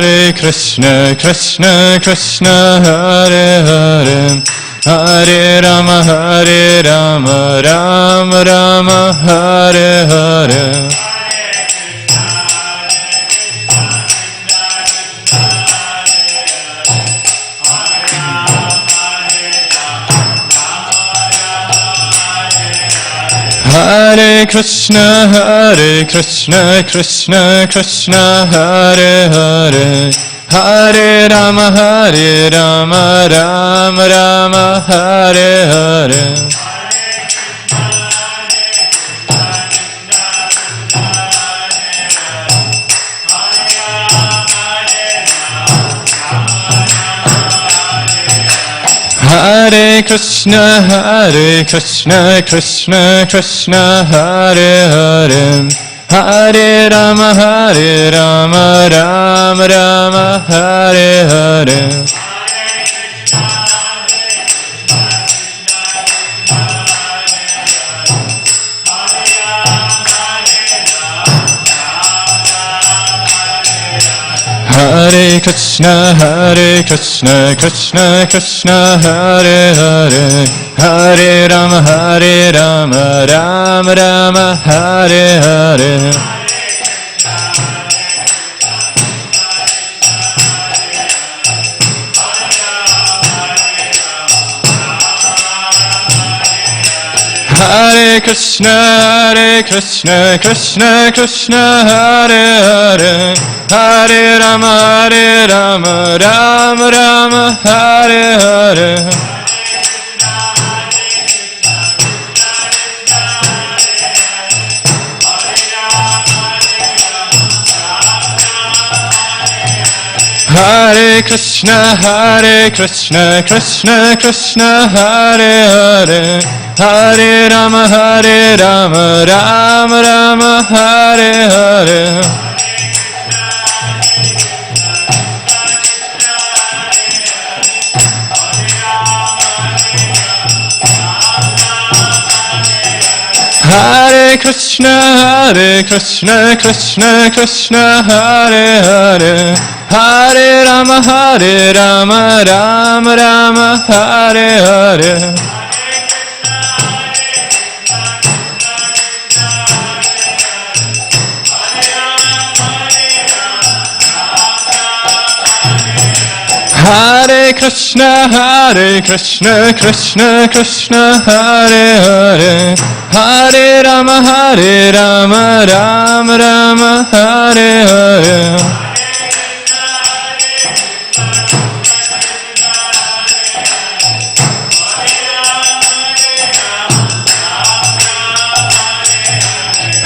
Hare Krishna, Krishna Krishna, Hare Hare, Hare Rama, Rama Rama, Hare Hare. Hare Krishna, Krishna Krishna, Hare Hare, Hare Rama, Rama Rama, Hare Hare. Hare Krishna, Krishna Krishna, Hare Hare, Hare Rama, Rama Rama, Hare Hare. Hare Krishna, Krishna Krishna, Hare Hare, Hare Rama, Rama Rama, Hare Hare. Hare Krishna, Krishna Krishna, Hare Hare, Hare Rama, Rama Rama, Hare Hare. Hare Krishna, Krishna Krishna, Hare Hare, Hare Rama, Rama Rama, Hare Hare. Hare Krishna, Krishna Krishna, Hare Hare, Hare Rama, Rama Rama, Hare Hare. Hare Krishna, Krishna Hare Hare, Hare Rama, Rama Rama, Hare Hare.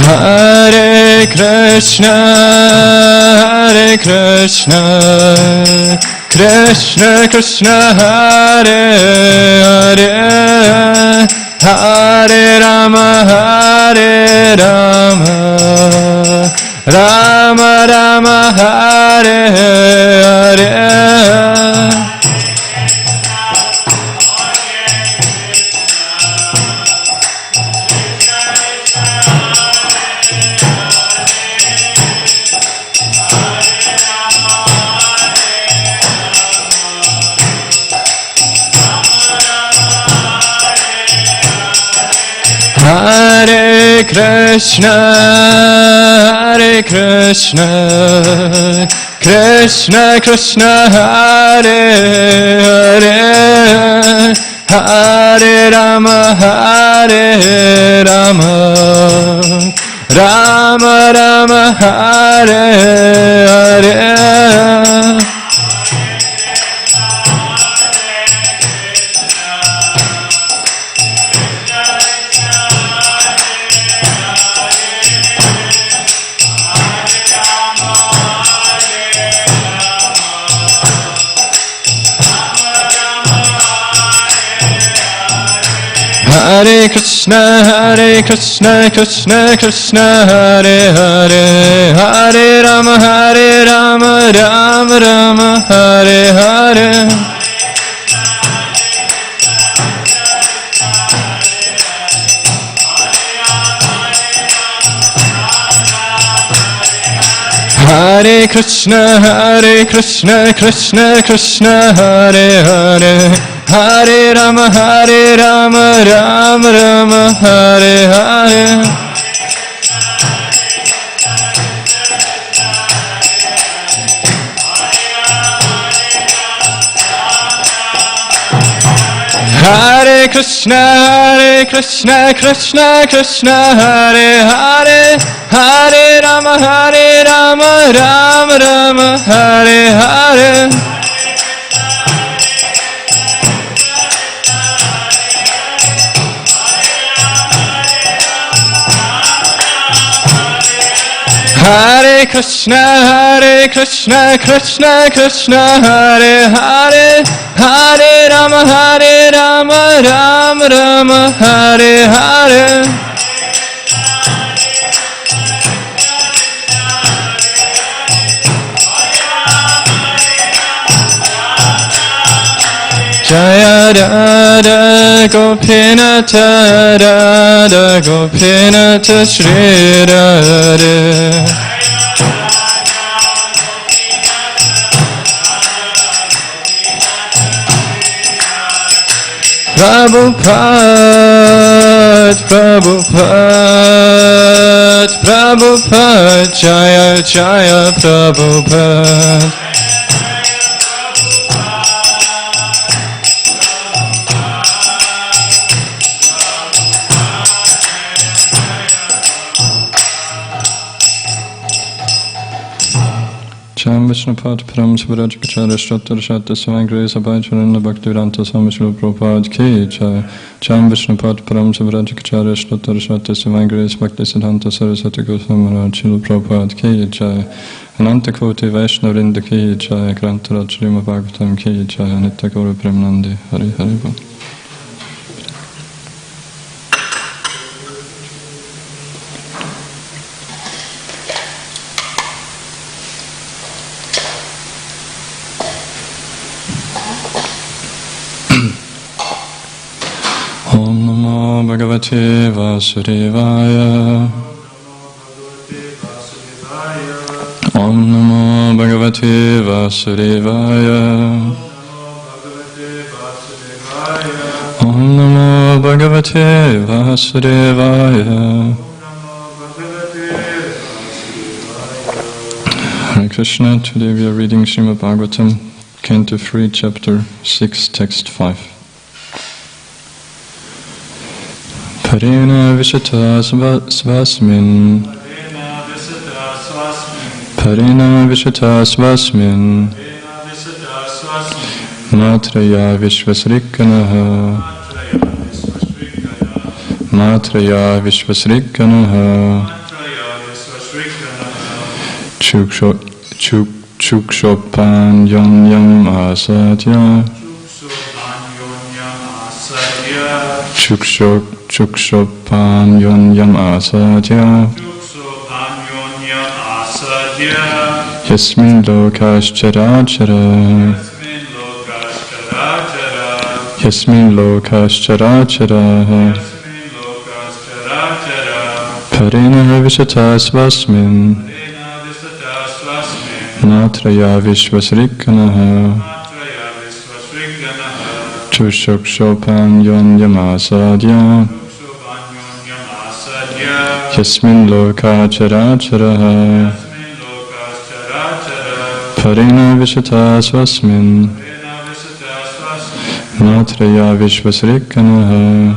Hare Krishna, Krishna Krishna, Hare Hare, Hare Rama, Rama Rama, Hare Hare. Hare Krishna, Krishna Krishna, Hare Hare, Hare Rama, Rama Rama, Hare Hare. Hare Krishna, Krishna Hare Hare, Hare Rama, Rama Rama, Hare Hare. Hare Hare Krishna, Krishna Krishna, Hare Hare, Hare Rama, Rama Rama, Hare Hare. Hare Krishna, Krishna Krishna, Hare Hare, Hare Rama, Rama Rama, Hare Hare. Hare Krishna, Krishna Krishna, Hare Hare, Hare Rama, Rama Rama, Hare Hare. Jaya Radha Gopinata, Radha Gopinata, Shri Radha. Prabhupada, Jaya Jaya Prabhupada. Cham Vishnupad Param Swaraj Pachara Shratar Shata Swang Grace Abhaicharan Bhaktivedanta Swami Srila Prabhupada Ki Jai. Cham Vishnupad Param Swaraj Pachara Shratar Shata Swang Grace Bhaktisiddhanta Saraswati Goswami Maharaj Srila Prabhupada Ki Jai. Ananta Koti Vaishnavinda Ki Jai. Grantaraj Srimad Bhagavatam Ki Jai. Nitya Gaura Premanandi Hari Hari Bol. Om Namo Bhagavate Vasudevaya. Om Namo Bhagavate Vasudevaya. Om Namo Bhagavate Vasudevaya. Hare Krishna, today we are reading Srimad Bhagavatam, Canto 3, Chapter 6, Text 5. Parena Vishata Svasmin. Parena Vishata Svasmin. Matraya Vishvasrikanaha. Matraya Vishvasrikanaha. Chukshopan Yam Asadya. Chukshopan Yam Asadya. Yasmin Lokascharachara. Yasmin Lokascharachara. Parena Vishata Svasmin. Matraya Vishvasrikanaha. Chukshopan Yam Asadya. Yasmin Lokachara. Parena Vishata Svasmin. Matraya Vishvasrikanaha.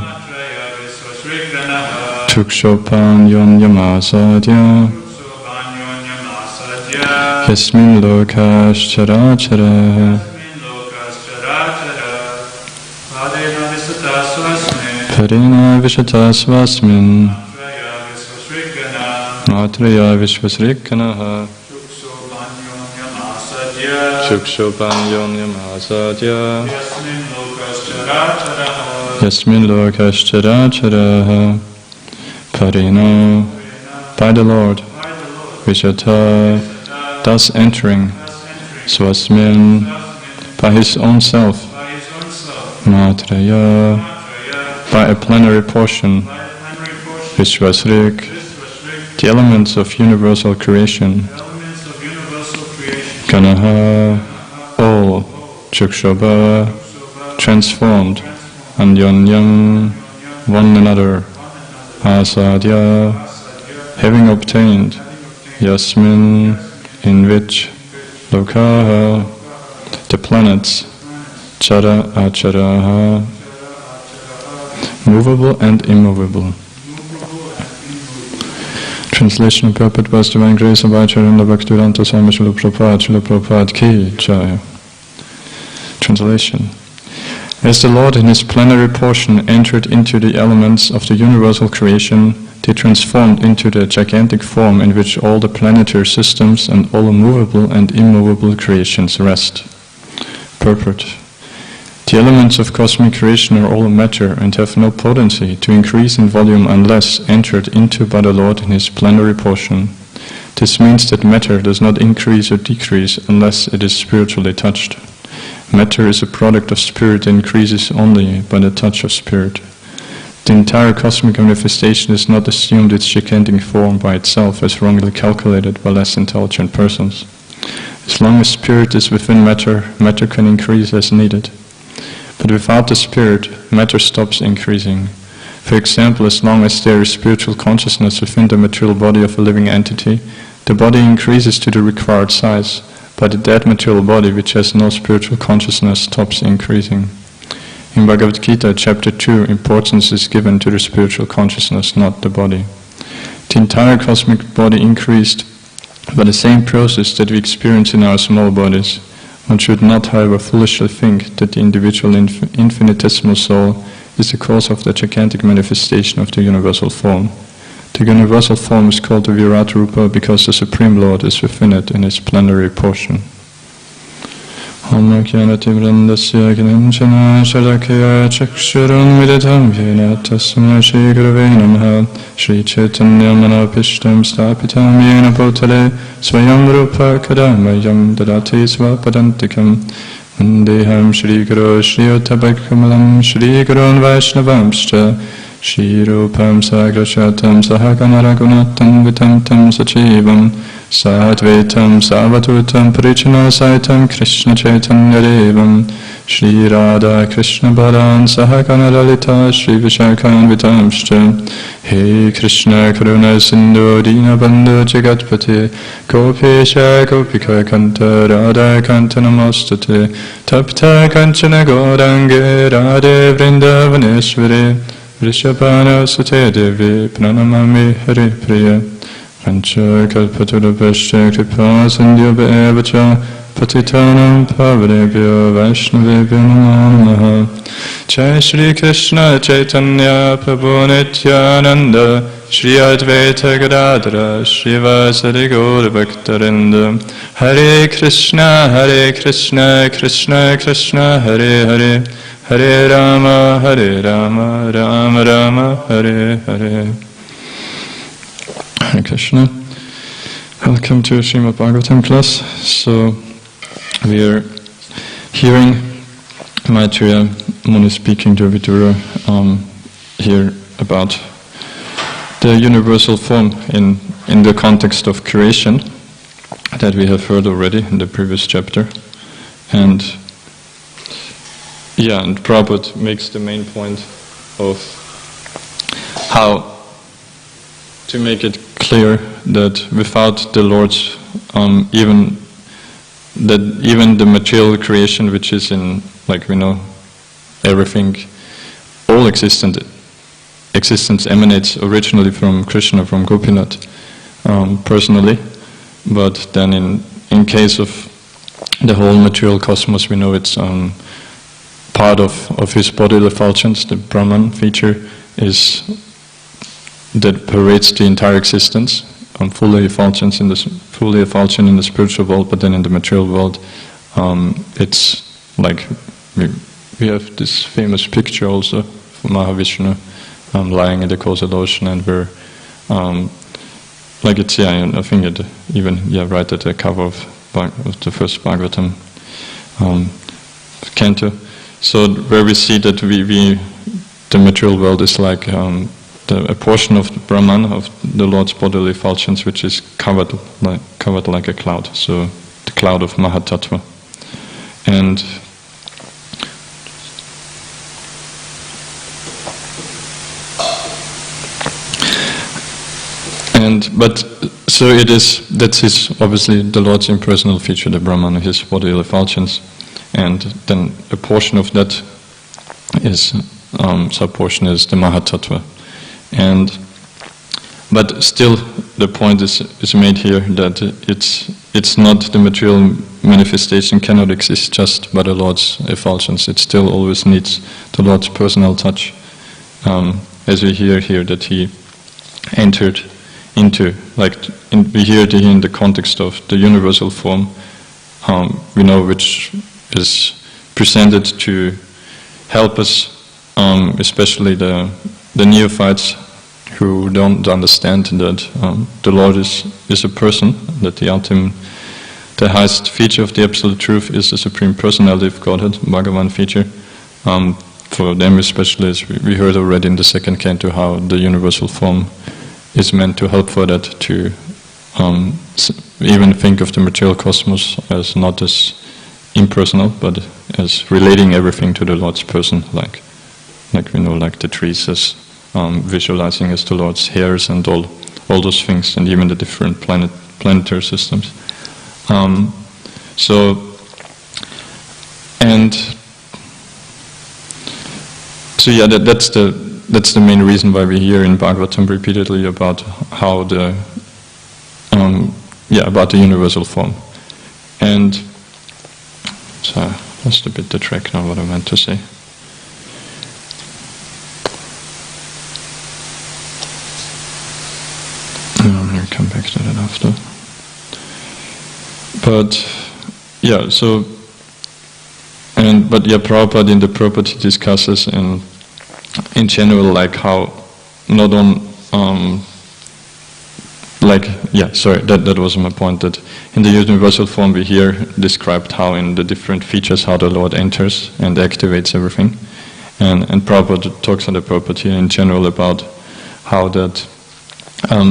Chukshopan Yam Asadya. Yasmin Lokachara. Parena Vishata Svasmin. Matraya Vishvasrikanaha. Chukshopan Yam Asadya. Yasmin Lokascharachara. Parena, by the Lord, Vishata, thus entering, Swasmin, by his own self, Matraya, by a plenary portion, Vishvasrik, the elements of universal creation, Janaha, all Chukshobha, transformed, Anyonyam, one another, Asadya, having obtained, Yasmin, in which, Lokaha, the planets, Chara Acharaha, movable and immovable. Translation of Prabhupada was Divine Grace of Acharya Bhaktivedanta Swami Srila Prabhupada Ki Jai. Translation. As the Lord in His plenary portion entered into the elements of the universal creation, they transformed into the gigantic form in which all the planetary systems and all movable and immovable creations rest. Purport. The elements of cosmic creation are all matter and have no potency to increase in volume unless entered into by the Lord in His plenary portion. This means that matter does not increase or decrease unless it is spiritually touched. Matter is a product of spirit and increases only by the touch of spirit. The entire cosmic manifestation is not assumed its gigantic form by itself as wrongly calculated by less intelligent persons. As long as spirit is within matter, matter can increase as needed. But without the spirit, matter stops increasing. For example, as long as there is spiritual consciousness within the material body of a living entity, the body increases to the required size, but the dead material body, which has no spiritual consciousness, stops increasing. In Bhagavad Gita, chapter 2, importance is given to the spiritual consciousness, not the body. The entire cosmic body increased by the same process that we experience in our small bodies. One should not, however, foolishly think that the individual infinitesimal soul is the cause of the gigantic manifestation of the universal form. The universal form is called the Virat Rupa because the Supreme Lord is within it in His plenary portion. Om Kyanati Vrandasya Kinanchana Sharakya Chakshuram Vidatam Yena Tasma Shri Gurave Namaha Shri Chaitanya Manapishtam Stapitam Yena Bhutale Swayam Rupa Kadamayam Dadati Svapadantikam Vandeham Shri Guru Shri Utabhakamalam Shri Gurun Vaishnavamscha Shri Rupam Sagrashatam Sahaganaragunatam Vitamtam Sachivam Sadvaitam Savatutam Parichana Saitam Krishna Chaitanya Devam Shri Radha Krishna Balan Sahagana Lalita Shri Vishakhan Vitamscha He Krishna Karuna Sindhu Dina Bandhu Jagatpati Gopesha Gopika Kanta Radha Kanta Namastate Tapta Kanchana Gaurange Radhe Vrindavaneshwari Vrishabhana Sute Devi Pranamami Hari Priya Pancha Kalpaturabhasya Kripa Sandhyabha Evacha Patitanam Pavarebhyo Vaishnavebhyo Namo Namaha Jai Shri Krishna Chaitanya Prabhu Nityananda Shri Advaita Gadadhara Shri Vasari Gaura Bhaktarinda Hare Krishna Krishna Krishna Hare Hare Hare Rama, Rama Rama, Hare Hare. Hare Krishna. Welcome to Srimad Bhagavatam class. So we are hearing Maitreya Muni speaking to Vidura here about the universal form in the context of creation that we have heard already in the previous chapter. And Prabhupada makes the main point of how to make it clear that without the Lord's, even the material creation, which is in, like we know, everything, all existence emanates originally from Krishna, from Gopinath, personally, but then in case of the whole material cosmos, we know it's part of his bodily effulgence. The Brahman feature is that pervades the entire existence, fully effulgent in the spiritual world, but then in the material world, it's like we have this famous picture also of Mahavishnu lying in the causal ocean, and we're like it's I think it even right at the cover of the first Bhagavatam canto. So where we see that the material world is like a portion of the Brahman, of the Lord's bodily effulgence, which is covered like a cloud. So the cloud of Mahatattva. But so it is, that's his, obviously the Lord's impersonal feature, the Brahman, his bodily effulgence, and then a portion of that is, sub-portion is the Mahatattva. But still the point is made here that it's not, the material manifestation cannot exist just by the Lord's effulgence. It still always needs the Lord's personal touch, as we hear here that he entered into, we hear it here in the context of the universal form, we know, which is presented to help us, especially the neophytes who don't understand that the Lord is a person, that the highest feature of the Absolute Truth is the Supreme Personality of Godhead, Bhagavan feature. For them especially, as we heard already in the second canto, how the universal form is meant to help for that, to even think of the material cosmos as not as impersonal, but as relating everything to the Lord's person, like we know, like the trees as visualizing as the Lord's hairs and all those things, and even the different planetary systems. So yeah, that's the main reason why we hear in Bhagavatam repeatedly about how about the universal form. And so I lost a bit the track now what I meant to say. I'm going to come back to that after. But yeah, so Prabhupada in the Prabhupada discusses in general, like how not on that was my point, that in the universal form we hear described how in the different features how the Lord enters and activates everything, and Prabhupada talks on the Prabhupada here in general about how that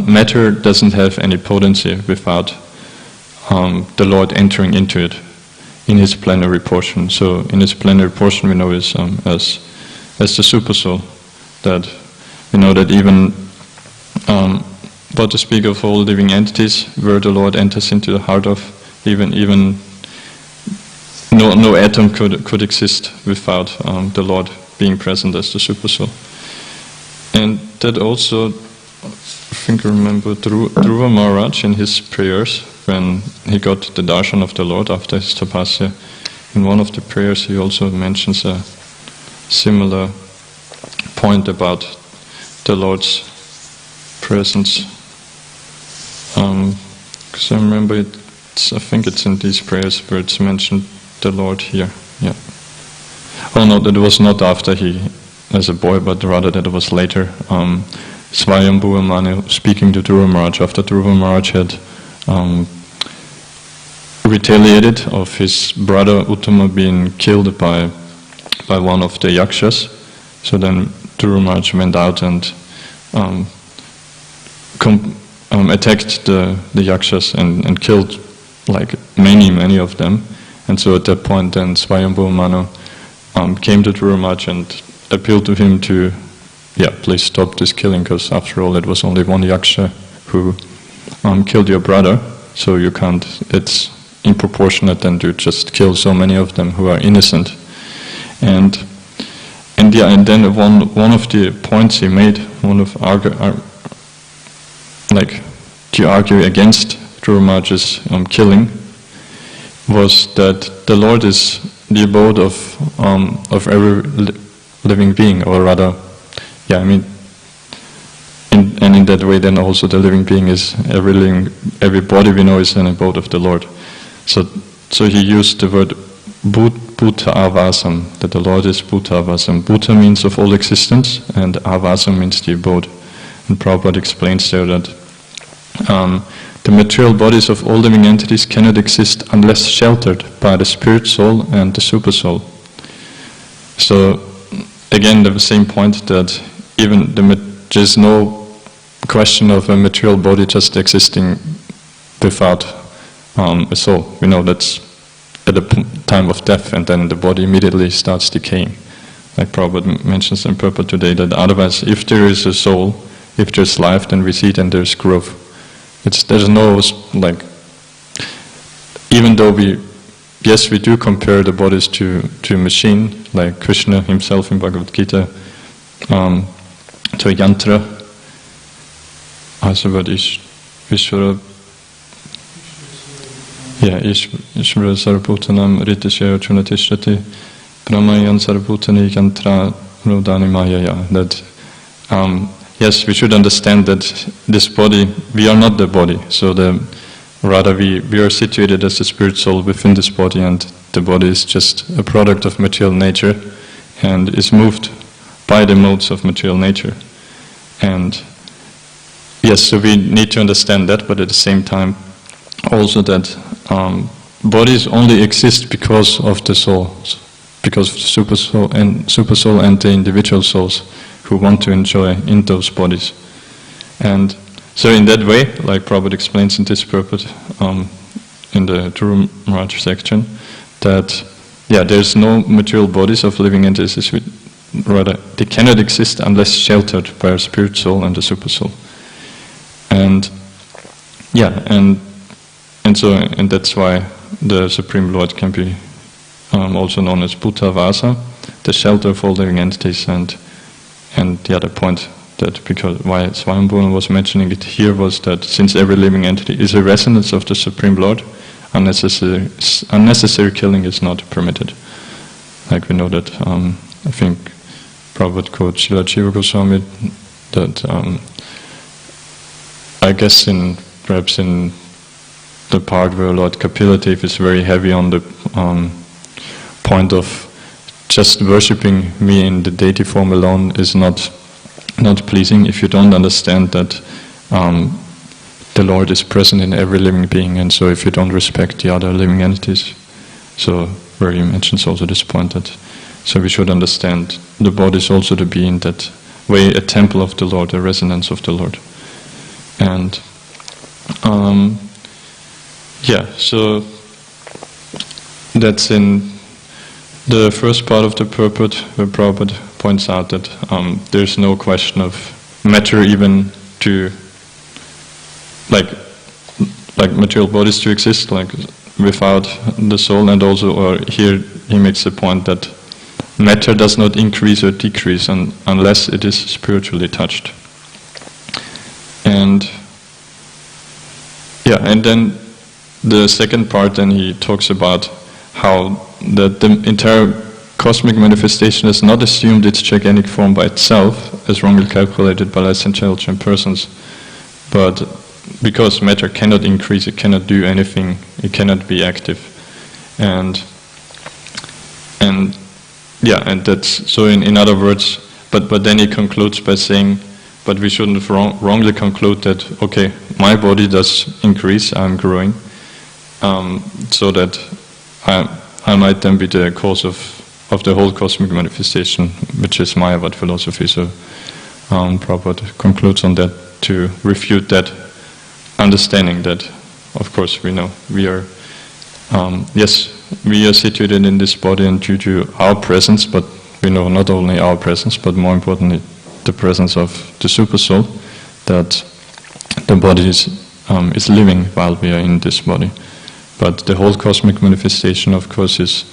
matter doesn't have any potency without the Lord entering into it in his plenary portion. So in his plenary portion we know is as the super soul, that we know that even but to speak of all living entities, where the Lord enters into the heart of, even no atom could exist without the Lord being present as the super soul. And that also, I think I remember Dhruva Maharaj in his prayers, when he got the darshan of the Lord after his tapasya, in one of the prayers he also mentions a similar point about the Lord's presence. Because I remember I think it's in these prayers where it's mentioned the Lord here. Yeah. Oh no, that was not after he, as a boy, but rather that it was later. Swayambhuva Manu speaking to Dhruva Maharaj after Dhruva Maharaj had retaliated of his brother Uttama being killed by one of the yakshas. So then Dhruva Maharaj went out and attacked the yakshas and killed like many of them. And so at that point then Swayambhuva Manu came to Dhruva Maharaj and appealed to him to, please stop this killing, because after all it was only one yaksha who killed your brother, so you can't, it's improportionate then to just kill so many of them who are innocent. And then one of the points he made, to argue against Dhruva Maharaj's killing, was that the Lord is the abode of every living being, or rather, in that way then also the living being is every body we know is an abode of the Lord. So he used the word Bhuta Avasam, that the Lord is Bhuta Avasam. Bhuta means of all existence, and Avasam means the abode. And Prabhupada explains there that the material bodies of all living entities cannot exist unless sheltered by the spirit soul and the super soul. So again, the same point that even there's no question of a material body just existing without a soul. We know that's at the time of death, and then the body immediately starts decaying. Like Prabhupada mentions in purport today, that otherwise, if there is a soul, if there's life, then we see then there's growth. There's no, like, even though we do compare the bodies to a machine, like Krishna himself in Bhagavad Gita, to a yantra, also what Isvaresvar Bhutanam Ritisya Chunatishrati Brahmayan Sarabhutani Yantra Rudani Mayaya. That yes, we should understand that this body, we are not the body, so rather we are situated as the spirit soul within this body, and the body is just a product of material nature and is moved by the modes of material nature. And yes, so we need to understand that, but at the same time also that bodies only exist because of the souls, because of the super soul and the individual souls who want to enjoy in those bodies. And so in that way, like Prabhupada explains in this purport, in the Dhuru Maharaj section, that there's no material bodies of living entities, rather they cannot exist unless sheltered by our spirit soul and the super soul. And and that's why the Supreme Lord can be also known as Bhuta Vasa, the shelter of all living entities. And the other point that why Swayambhuna was mentioning it here was that since every living entity is a resonance of the Supreme Lord, unnecessary killing is not permitted. Like we know that, I think Prabhupada quotes Srila Jiva Goswami, that I guess perhaps in the part where Lord Kapila is very heavy on the point of just worshipping me in the deity form alone is not pleasing if you don't understand that the Lord is present in every living being, and so if you don't respect the other living entities. So where he mentions also this point that so we should understand the body is also to be in that way a temple of the Lord, a resonance of the Lord. And so that's in the first part of the purport where Prabhupada points out that there's no question of matter even to like material bodies to exist like without the soul, and also or here he makes the point that matter does not increase or decrease unless it is spiritually touched. And then the second part, then he talks about how the entire cosmic manifestation has not assumed its gigantic form by itself, as wrongly calculated by less intelligent persons, but because matter cannot increase, it cannot do anything, it cannot be active, and that's so. In other words, but then he concludes by saying, but we shouldn't wrongly conclude that okay, my body does increase, I'm growing, so that I might then be the cause of the whole cosmic manifestation, which is Mayavad philosophy. So Prabhupada concludes on that to refute that understanding that, of course, we know we are, we are situated in this body, and due to our presence, but we know not only our presence, but more importantly, the presence of the Super Soul, that the body is living while we are in this body. But the whole cosmic manifestation, of course, is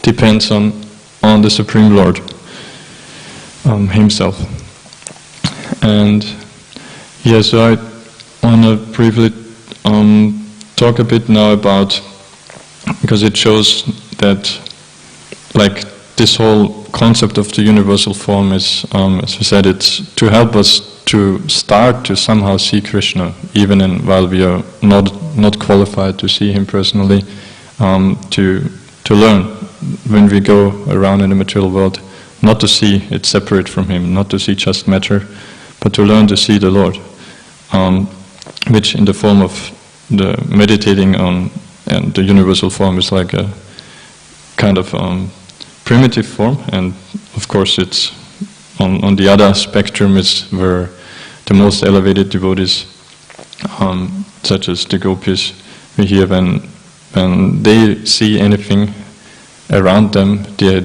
depends on the Supreme Lord Himself. And so I want to briefly talk a bit now about, because it shows that, like, this whole concept of the universal form is, as we said, it's to help us to start to somehow see Krishna, even while we are not qualified to see Him personally, to learn when we go around in the material world, not to see it separate from Him, not to see just matter, but to learn to see the Lord, which in the form of the meditating on and the universal form is like a kind of primitive form, and of course it's on the other spectrum is where the most elevated devotees, such as the gopis, we hear when they see anything around them, they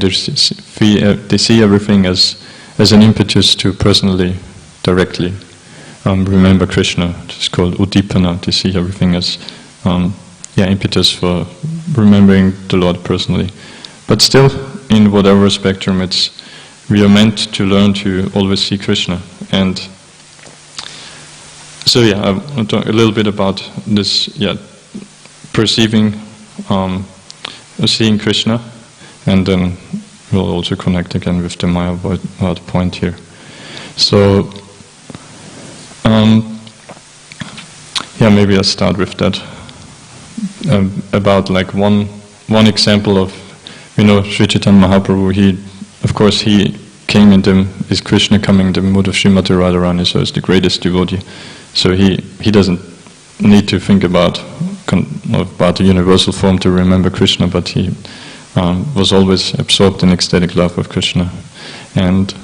see everything as an impetus to personally, directly remember Krishna. It's called udipana. They see everything as impetus for remembering the Lord personally. But still, in whatever spectrum, we are meant to learn to always see Krishna. And so I want to talk a little bit about this, perceiving, seeing Krishna, and then we'll also connect again with the Mayavad point here. So, maybe I'll start with that. About like one example of, Sri Chaitanya Mahaprabhu, he came is Krishna coming in the mood of Srimati Radharani, so it's the greatest devotee. So he doesn't need to think about the universal form to remember Krishna, but he was always absorbed in ecstatic love of Krishna. And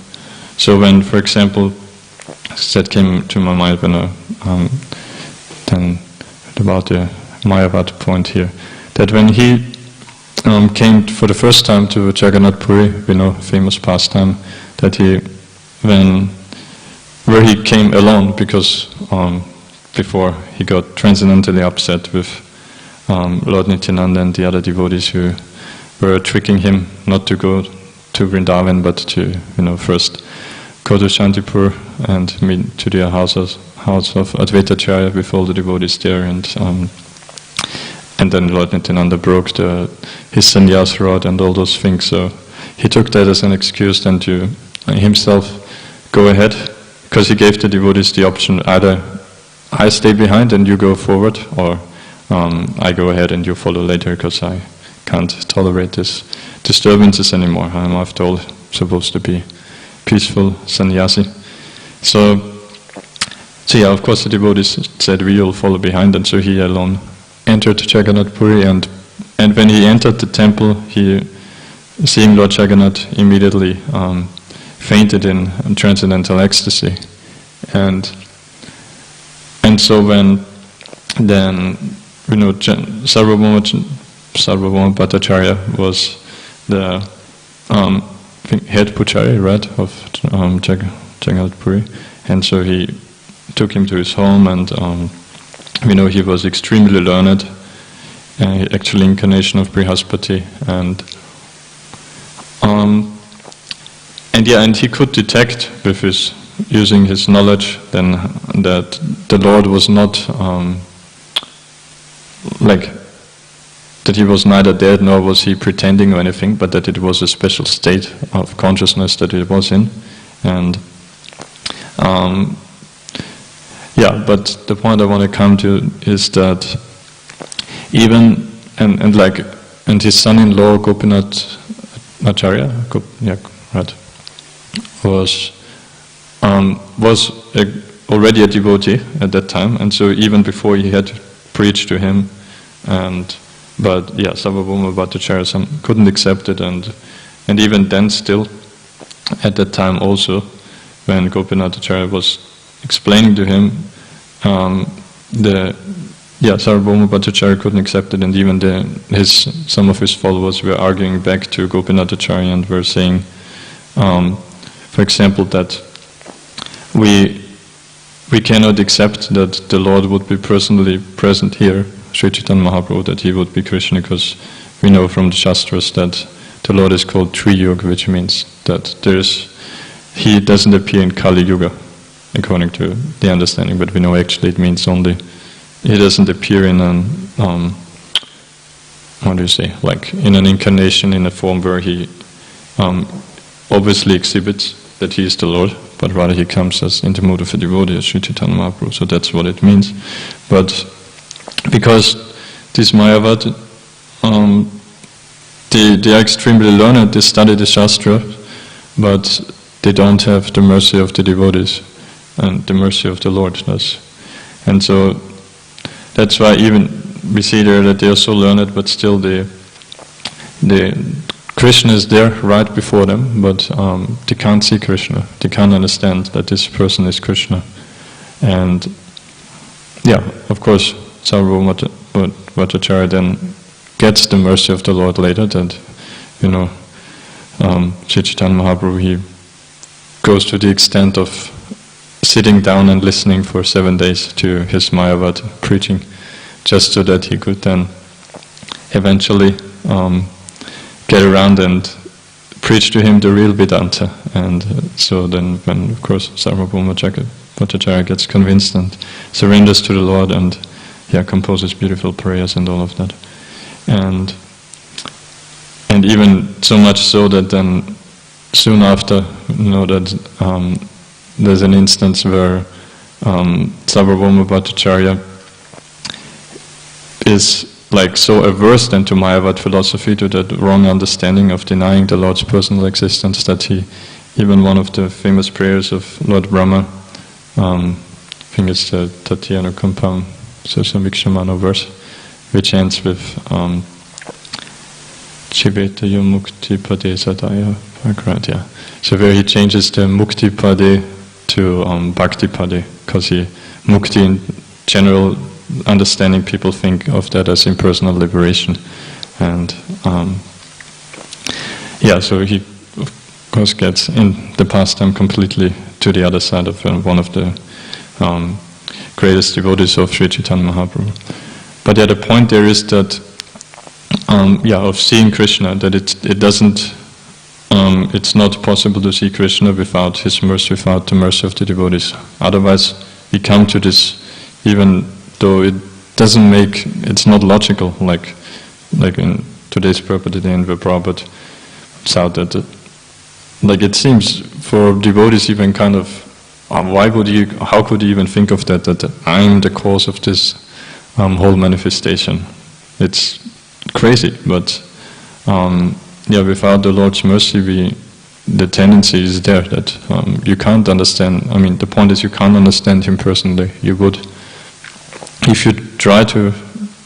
so when, for example, that came to my mind when then about the Mayavad point here, that when he came for the first time to Jagannath Puri, famous pastime, that where he came alone, because before he got transcendentally upset with Lord Nityananda and the other devotees who were tricking him not to go to Vrindavan, but to first go to Shantipur and meet to their house of Advaitacharya with all the devotees there, and then Lord Nityananda broke his sannyas rod and all those things. So he took that as an excuse then to himself go ahead, because he gave the devotees the option, either I stay behind and you go forward, or I go ahead and you follow later, because I can't tolerate this disturbances anymore. I'm after all supposed to be peaceful sannyasi. So of course the devotees said we will follow behind, and so he alone entered Jagannath Puri, and when he entered the temple, he, seeing Lord Jagannath, immediately fainted in transcendental ecstasy, and so when then Sarvabhauma Bhattacharya was the head puchari, right, of Jagannath Puri, and so he took him to his home, and he was extremely learned, actually incarnation of Brihaspati, and he could detect with using his knowledge then that the Lord was not that he was neither dead nor was he pretending or anything, but that it was a special state of consciousness that it was in, and but the point I want to come to is that even and his son-in-law Gopinath Acharya, was already a devotee at that time, and so even before he had preached to him, but Sarvabhauma Bhattacharya couldn't accept it, and even then still, at that time also, when Gopinath Acharya was explaining to him, Sarvabhauma Bhattacharya couldn't accept it, and even some of his followers were arguing back to Gopinath Acharya and were saying, for example, that we cannot accept that the Lord would be personally present here, Sri Chaitanya Mahaprabhu, that he would be Krishna, because we know from the Shastras that the Lord is called Triyug, which means that he doesn't appear in Kali Yuga, according to the understanding, but we know actually it means only he doesn't appear in an in an incarnation in a form where he obviously exhibits that he is the Lord, but rather he comes as in the mood of a devotee, as Sri Chaitanya Mahaprabhu. So that's what it means. But because these Mayavad, they are extremely learned, they study the Shastra, but they don't have the mercy of the devotees and the mercy of the Lord does. And so that's why even we see there that they are so learned, but still the Krishna is there right before them, but they can't see Krishna. They can't understand that this person is Krishna. And of course, Sarvabhauma Bhattacharya then gets the mercy of the Lord later, that, Sri Chaitanya Mahaprabhu, he goes to the extent of sitting down and listening for 7 days to his Mayavad preaching, just so that he could then eventually get around and preach to him the real Vedanta. And so then when, of course, Sarvabhauma Bhattacharya gets convinced and surrenders to the Lord, and composes beautiful prayers and all of that. And even so much so that then soon after, that there's an instance where Sarvabhauma Bhattacharya is like so averse then to Mayavad philosophy, to that wrong understanding of denying the Lord's personal existence, that he, even one of the famous prayers of Lord Brahma, I think it's the Tatyana Kumpam Susamvikshamano verse, which ends with Chiveta Mukti Pade Sadaya Bhagrat. So where he changes the Mukti Pade to Bhakti Pade, because Mukti in general understanding, people think of that as impersonal liberation, and so he of course gets in the pastime completely to the other side of one of the greatest devotees of Sri Chaitanya Mahaprabhu. But the point there is that of seeing Krishna, that it doesn't, it's not possible to see Krishna without his mercy, without the mercy of the devotees. Otherwise, we come to this, even though it doesn't make, it's not logical, like in today's Prabhupada Day in Prabhupada out that it seems for devotees even kind of, how could you even think of that I'm the cause of this whole manifestation? It's crazy, but without the Lord's mercy, the tendency is there that you can't understand. I mean, the point is you can't understand him personally. You would, if you try to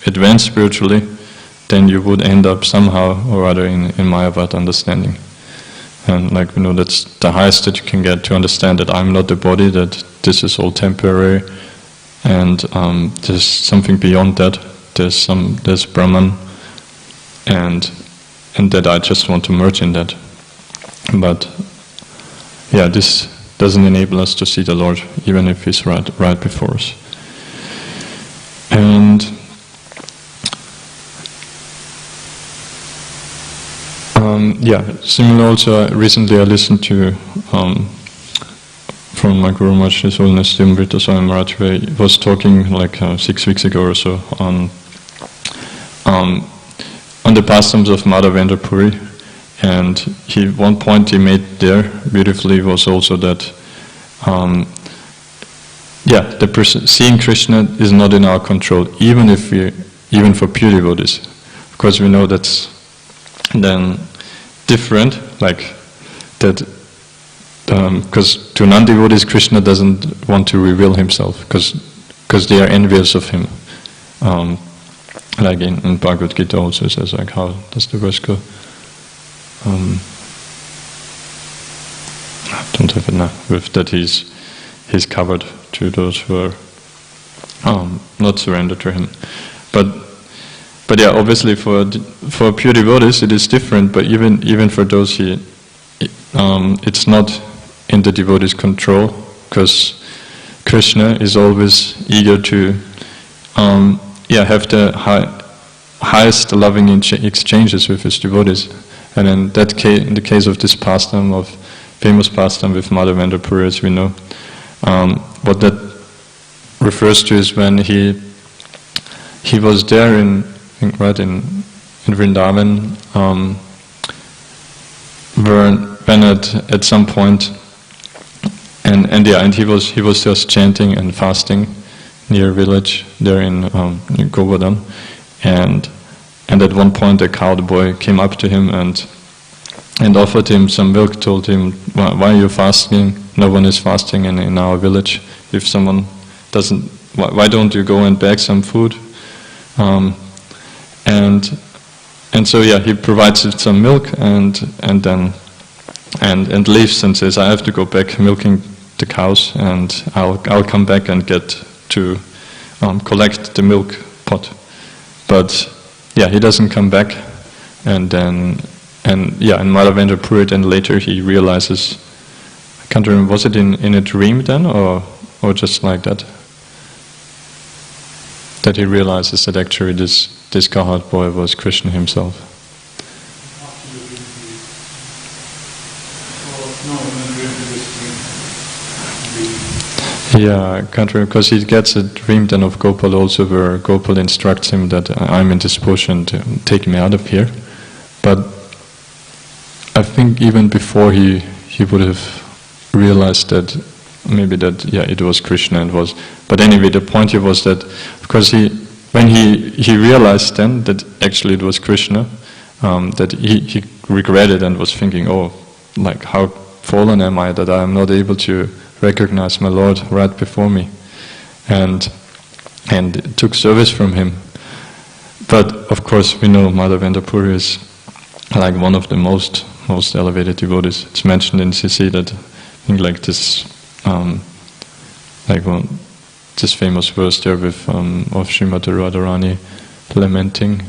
advance spiritually, then you would end up somehow or other in Mayavad understanding. And that's the highest that you can get, to understand that I'm not the body, that this is all temporary, and there's something beyond that. There's Brahman, and that I just want to merge in that. But this doesn't enable us to see the Lord, even if He's right before us. And similar also, recently I listened to from my Guru Maharaj, His Holiness Dimrita Swami Maharaj, where he was talking 6 weeks ago or so on the pastimes of Madhavendra Puri, and one point he made there beautifully was also that seeing Krishna is not in our control, even for pure devotees. Of course, we know that's then different, because to non-devotees Krishna doesn't want to reveal himself, because they are envious of him. In Bhagavad Gita also says, how does the verse go? I don't have it now. With that he's covered to those who are not surrendered to him. But obviously for pure devotees it is different. But even for those it's not in the devotee's control, because Krishna is always eager to have the highest loving exchanges with his devotees. And in the case of this pastime, famous pastime with Madhavendra Puri, as we know, what that refers to is when he was there in Vrindavan, when at some point, and he was just chanting and fasting near a village there in Govardhan, and at one point a cowboy came up to him and offered him some milk, told him, why are you fasting? No one is fasting in our village. If someone doesn't, why don't you go and beg some food? And so he provides it some milk and leaves and says, I have to go back milking the cows, and I'll come back and get to collect the milk pot. But yeah, he doesn't come back, and then in Madhavendra Puri, then later he realizes, I can't remember, was it in a dream then, or just like that? That he realizes that actually this cowherd boy was Krishna himself. Yeah, I can't remember, because he gets a dream then of Gopal also, where Gopal instructs him that I'm in this bush and take me out of here. But I think even before he would have realized that maybe that it was Krishna and was. But anyway, the point here was that, of course, when he realized then that actually it was Krishna, that he regretted and was thinking, oh, like how fallen am I that I am not able to recognize my Lord right before me, and took service from him. But of course we know Madhavendra Puri is like one of the most elevated devotees. It's mentioned in CC that I think like this this famous verse there with of Srimati Radharani lamenting.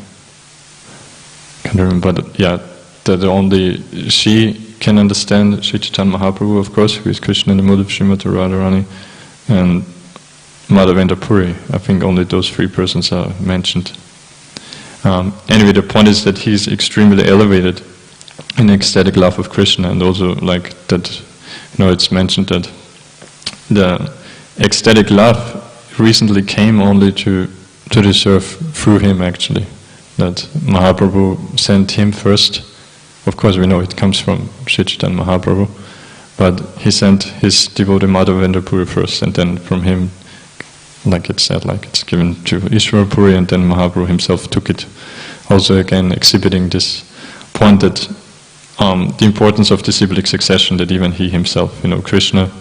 Can't remember, but yeah, that only she can understand Sri Chaitanya Mahaprabhu, of course, who is Krishna in the mood of Srimati Radharani, and Madhavendra Puri. I think only those three persons are mentioned. Anyway, the point is that he's extremely elevated in ecstatic love of Krishna, and also like that, it's mentioned that the ecstatic love recently came only to deserve through him actually. That Mahaprabhu sent him first. Of course we know it comes from Sri Chaitanya Mahaprabhu, but he sent his devotee Madhavendra Puri first, and then from him, like it said, like it's given to Isvaresvar Puri, and then Mahaprabhu himself took it. Also again exhibiting this point that the importance of disciplic succession, that even he himself, Krishna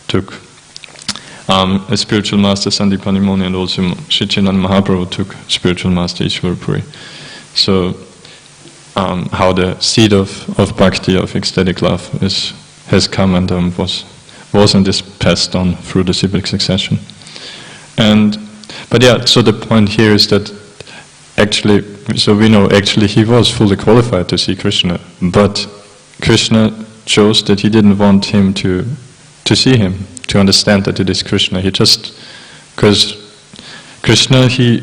took a spiritual master Sandipani Muni, and also Sri Chaitanya Mahaprabhu took spiritual master Isvaresvar Puri. So how the seed of bhakti, of ecstatic love has come and was and is passed on through the disciplic succession. But yeah, so the point here is that actually, so we know actually he was fully qualified to see Krishna, but Krishna chose that he didn't want him to see him, to understand that it is Krishna. He just, because Krishna, he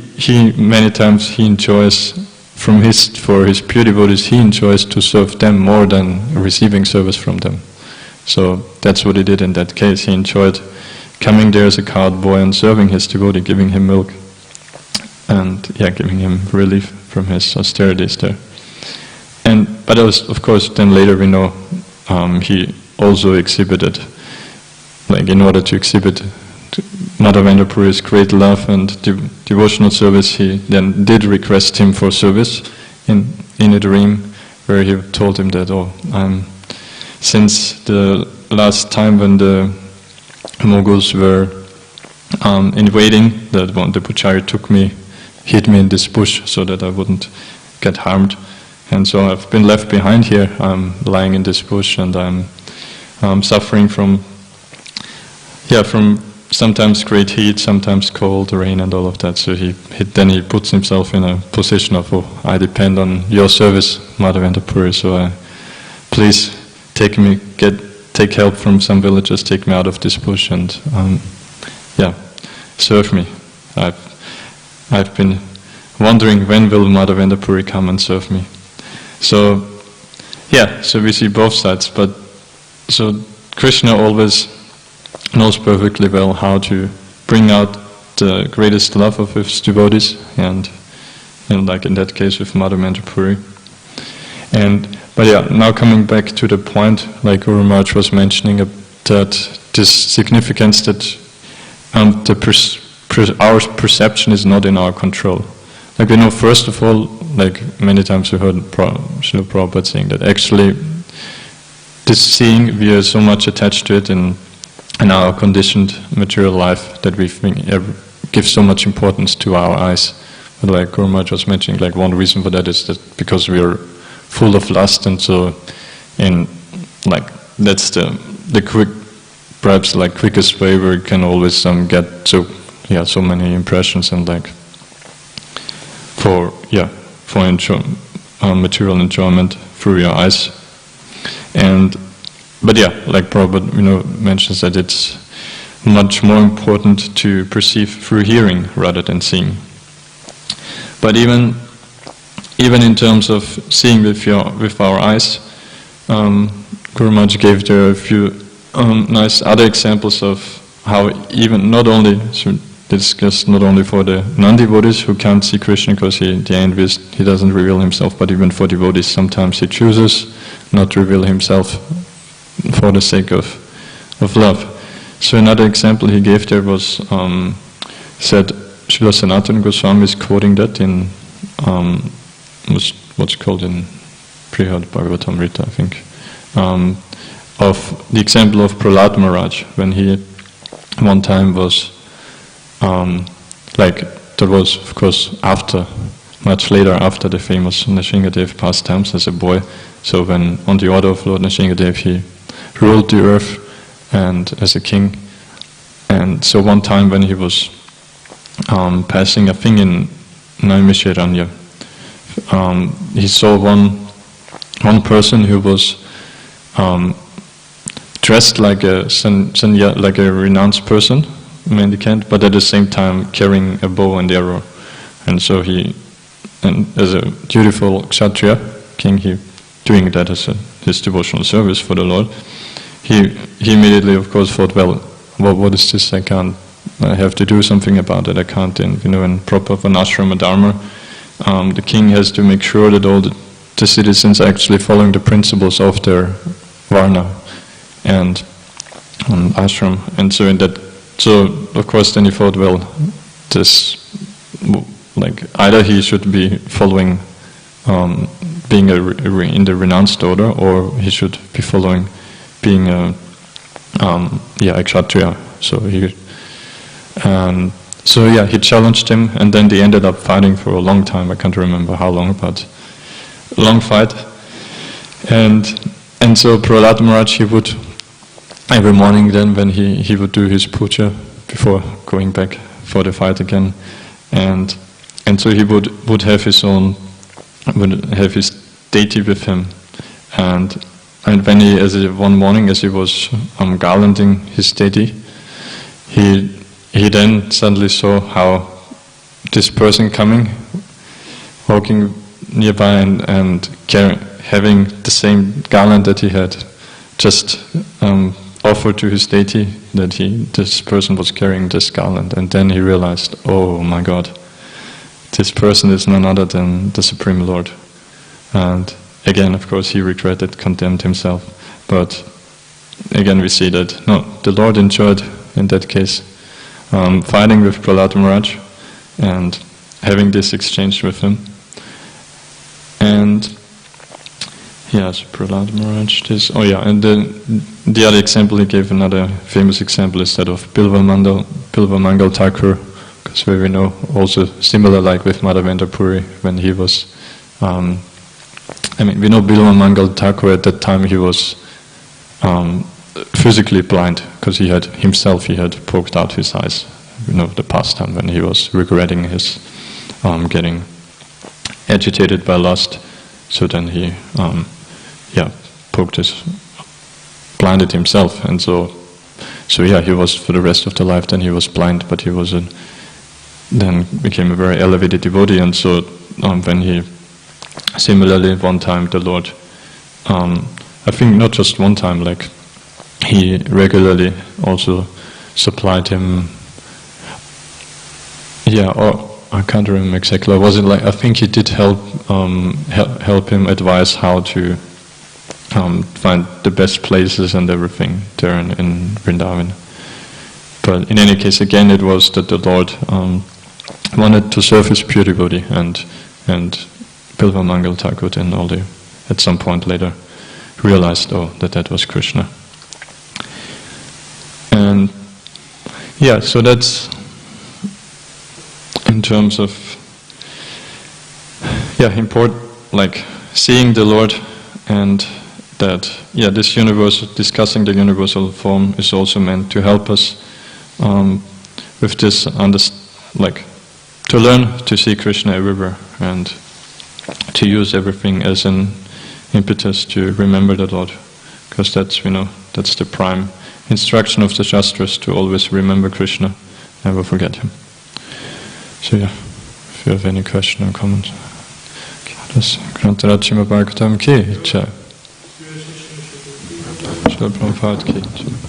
many times he enjoys for his pure devotees, he enjoys to serve them more than receiving service from them. So that's what he did in that case. He enjoyed coming there as a cowherd boy and serving his devotee, giving him milk, and giving him relief from his austerities there. But of course, then later we know he also exhibited, like in order to exhibit Madhavendra Puri's great love and devotional service, he then did request him for service in a dream, where he told him that, since the last time when the Moguls were invading, that one the Puchari hid me in this bush so that I wouldn't get harmed, and so I've been left behind here. I'm lying in this bush, and I'm suffering from sometimes great heat, sometimes cold, rain, and all of that. So he puts himself in a position of, I depend on your service, Madhavendra Puri. So please take help from some villagers, take me out of this bush, and serve me. I've been wondering when will Madhavendra Puri come and serve me. So so we see both sides. But so Krishna always knows perfectly well how to bring out the greatest love of his devotees, and like in that case with Madhavendra Puri. But now coming back to the point, like Guru Maharaj was mentioning, that this significance that our perception is not in our control. Like we know, first of all, like many times we heard Srila Prabhupada saying that actually this seeing, we are so much attached to it in our conditioned material life that we give so much importance to our eyes. But like Guru Maharaj was mentioning, like one reason for that is that because we are full of lust, and so that's the quickest way where we can always get so many impressions and like for material enjoyment through your eyes. But like Prabhupada mentions that it's much more important to perceive through hearing rather than seeing. But even in terms of seeing with our eyes, Guru Maharaj gave there a few nice other examples of how even not only for the non-devotees who can't see Krishna because he doesn't reveal himself, but even for devotees sometimes he chooses not to reveal himself for the sake of love. So another example he gave there was said Srila Sanatana Goswami is quoting that in what's called in Prihad Bhagavatamrita, I think, of the example of Prahlad Maharaj when he one time was that was of course much later after the famous Nrsingadev pastimes as a boy. So when on the order of Lord Nrsingadev he ruled the earth and as a king, and so one time when he was passing a thing in Naimisharanya, he saw one person who was dressed like a renounced person, mendicant, but at the same time carrying a bow and arrow. And so as a dutiful Kshatriya king, he doing that as his devotional service for the Lord. He immediately, of course, thought, well, what is this? I have to do something about it. I can't, in proper Varnashrama Dharma, the king has to make sure that all the citizens are actually following the principles of their Varna and ashram. And so of course then he thought, well, either he should be following, being in the renounced order, or he should be following being a Kshatriya. So he challenged him, and then they ended up fighting for a long time. I can't remember how long, but a long fight. And so Prahlad Maharaj, he would every morning then when he would do his puja before going back for the fight again, and so he would have his deity with him, and when one morning as he was garlanding his deity, he then suddenly saw how this person coming, walking nearby and having the same garland that he had just offered to his deity, that this person was carrying this garland, and then he realized, oh my God, this person is none other than the Supreme Lord. And again, of course, he regretted, condemned himself. But again, we see that the Lord enjoyed in that case fighting with Prahlad Maharaj and having this exchange with him. And yes, Prahlad Maharaj. And the other example he gave, another famous example, is that of Bilva Mangal Thakur, because we know also similar like with Madhavendra Puri when he was. We know Bilva Mangal Thakur at that time he was physically blind because he had poked out his eyes. We know the past time when he was regretting his getting agitated by lust. So then he blinded himself, and so he was for the rest of the life. Then he was blind, but he was then became a very elevated devotee, and so when he similarly one time the Lord, I think not just one time, like he regularly also supplied him. Or I can't remember exactly. Was it like I think he did help him advise how to find the best places and everything there in Vrindavan. But in any case, again, it was that the Lord wanted to serve his pure devotee, and Bilva Mangal Thakur then at some point later realized that was Krishna. And so that's in terms of like seeing the Lord, and that this discussing the universal form is also meant to help us with this to learn to see Krishna everywhere and to use everything as an impetus to remember the Lord, because that's, that's the prime instruction of the Shastras, to always remember Krishna, never forget Him. So yeah, if you have any question or comment. Grantharachima Bhagavatam ki jai. Srila Prabhupada ki jai.